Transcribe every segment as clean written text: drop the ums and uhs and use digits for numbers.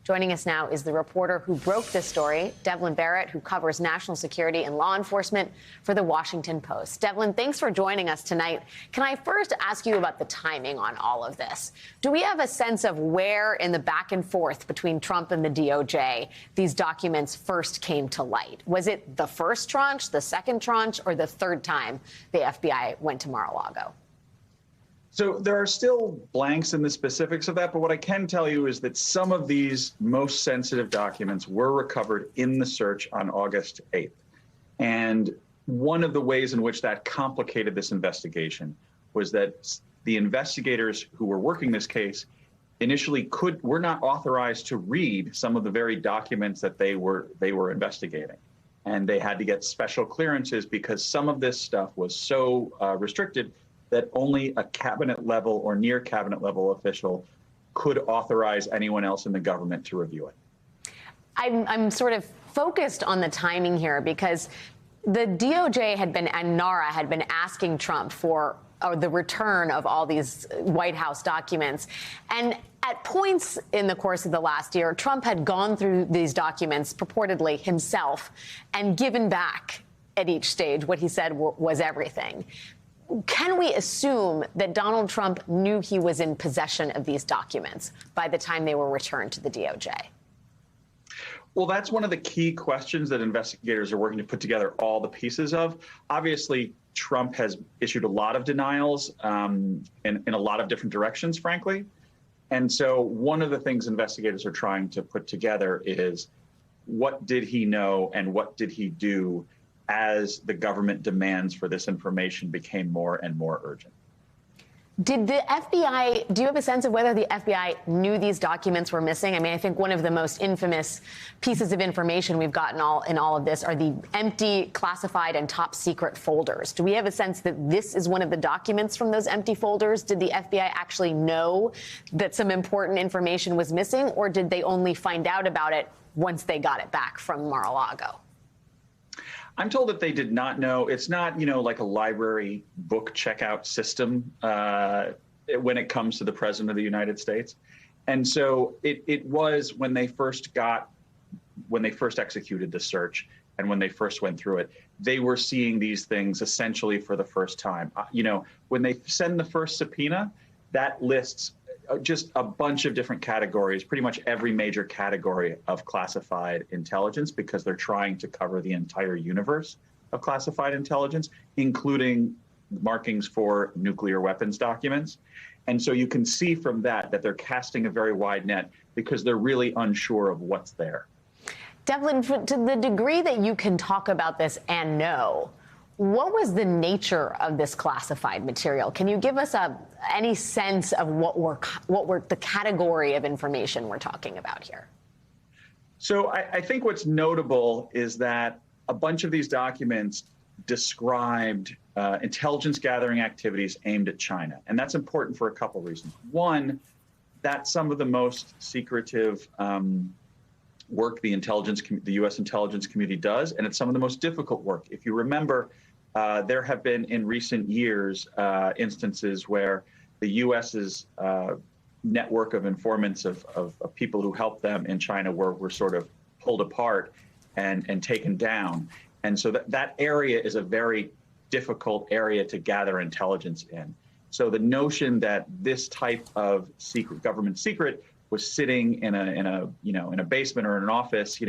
Joining us now is the reporter who broke this story, Devlin Barrett, who covers national security and law enforcement for The Washington Post. Devlin, thanks for joining us tonight. Can I first ask you about the timing on all of this? Do we have a sense of where in the back and forth between Trump and the DOJ these documents first came to light? Was it the first tranche, the second tranche, or the third time the FBI went to Mar-a-Lago? So there are still blanks in the specifics of that, but what I can tell you is that some of these most sensitive documents were recovered in the search on August 8th. And one of the ways in which that complicated this investigation was that the investigators who were working this case initially were not authorized to read some of the very documents that they were investigating. And they had to get special clearances because some of this stuff was so restricted that only a cabinet level or near cabinet level official could authorize anyone else in the government to review it. I'm sort of focused on the timing here because the DOJ and NARA had been asking Trump for the return of all these White House documents. And at points in the course of the last year, Trump had gone through these documents purportedly himself and given back at each stage what he said was everything. Can we assume that Donald Trump knew he was in possession of these documents by the time they were returned to the DOJ? Well, that's one of the key questions that investigators are working to put together all the pieces of. Obviously, Trump has issued a lot of denials in a lot of different directions, frankly. And so one of the things investigators are trying to put together is what did he know and what did he do as the government demands for this information became more and more urgent. Did the FBI, do you have a sense of whether the FBI knew these documents were missing? I mean, I think one of the most infamous pieces of information we've gotten in all of this are the empty, classified, and top secret folders. Do we have a sense that this is one of the documents from those empty folders? Did the FBI actually know that some important information was missing, or did they only find out about it once they got it back from Mar-a-Lago? I'm told that they did not know. It's not, like a library book checkout system when it comes to the president of the United States. And so it was when they first executed the search and when they first went through it, they were seeing these things essentially for the first time. When they send the first subpoena, that lists just a bunch of different categories, pretty much every major category of classified intelligence, because they're trying to cover the entire universe of classified intelligence, including markings for nuclear weapons documents. And so you can see from that they're casting a very wide net because they're really unsure of what's there. Devlin, to the degree that you can talk about this and know, what was the nature of this classified material? Can you give us any sense of what were the category of information we're talking about here? So I think what's notable is that a bunch of these documents described intelligence gathering activities aimed at China. And that's important for a couple reasons. One, that's some of the most secretive work the U.S. intelligence community does, and it's some of the most difficult work. If you remember, there have been in recent years instances where the U.S.'s network of informants of people who helped them in China were sort of pulled apart and taken down. And so that area is a very difficult area to gather intelligence in. So the notion that this type of government secret was sitting in a basement or in an office,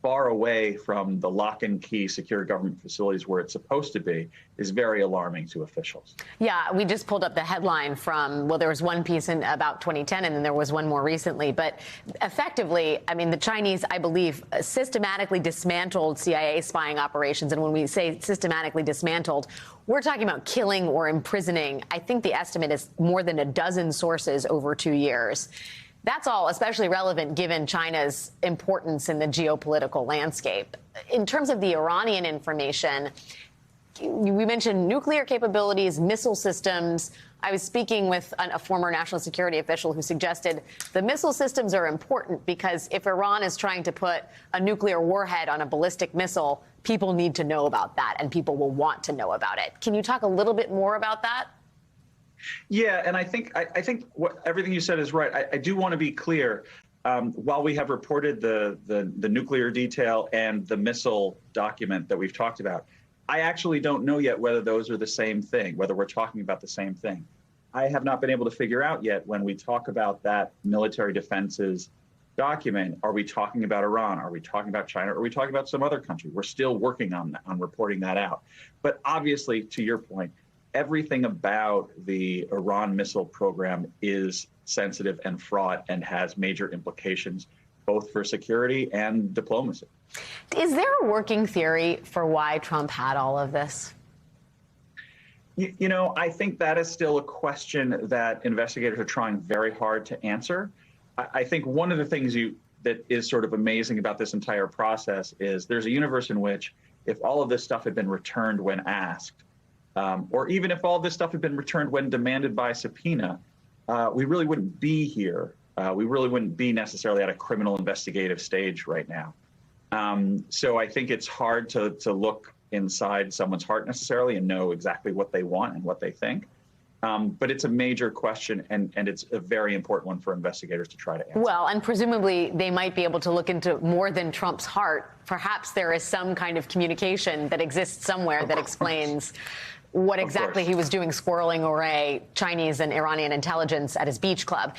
far away from the lock and key secure government facilities where it's supposed to be, is very alarming to officials. Yeah, we just pulled up the headline from, there was one piece in about 2010 and then there was one more recently. But effectively, I mean, the Chinese, I believe, systematically dismantled CIA spying operations. And when we say systematically dismantled, we're talking about killing or imprisoning. I think the estimate is more than a dozen sources over 2 years. That's all especially relevant given China's importance in the geopolitical landscape. In terms of the Iranian information, we mentioned nuclear capabilities, missile systems. I was speaking with a former national security official who suggested the missile systems are important because if Iran is trying to put a nuclear warhead on a ballistic missile, people need to know about that and people will want to know about it. Can you talk a little bit more about that? Yeah, and I think everything you said is right. I do want to be clear. while we have reported the nuclear detail and the missile document that we've talked about, I actually don't know yet whether those are the same thing, whether we're talking about the same thing. I have not been able to figure out yet when we talk about that military defenses document, are we talking about Iran? Are we talking about China? Or are we talking about some other country? We're still working on reporting that out. But obviously, to your point, everything about the Iran missile program is sensitive and fraught and has major implications both for security and diplomacy. Is there a working theory for why Trump had all of this? You know, I think that is still a question that investigators are trying very hard to answer. I think one of the things that is sort of amazing about this entire process is there's a universe in which if all of this stuff had been returned when asked, or even if all this stuff had been returned when demanded by subpoena, we really wouldn't be here. We really wouldn't be necessarily at a criminal investigative stage right now. So I think it's hard to look inside someone's heart necessarily and know exactly what they want and what they think. But it's a major question, and it's a very important one for investigators to try to answer. Well, and presumably they might be able to look into more than Trump's heart. Perhaps there is some kind of communication that exists somewhere that explains what exactly he was doing squirreling away Chinese and Iranian intelligence at his beach club.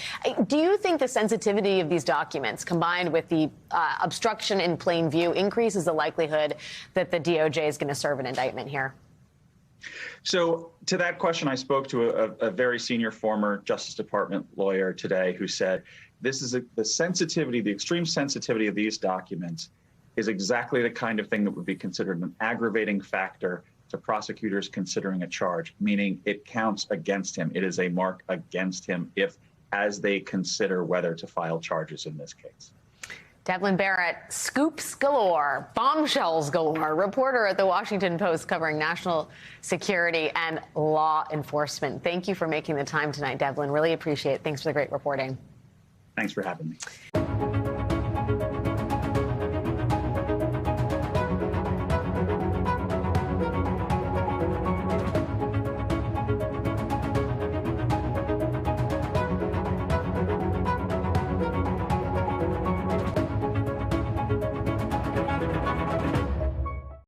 Do you think the sensitivity of these documents, combined with the obstruction in plain view, increases the likelihood that the DOJ is going to serve an indictment here? So to that question, I spoke to a very senior former Justice Department lawyer today who said this is the sensitivity, the extreme sensitivity of these documents is exactly the kind of thing that would be considered an aggravating factor to prosecutors considering a charge, meaning it counts against him. It is a mark against him as they consider whether to file charges in this case. Devlin Barrett, scoops galore, bombshells galore, reporter at the Washington Post covering national security and law enforcement. Thank you for making the time tonight, Devlin. Really appreciate it. Thanks for the great reporting. Thanks for having me.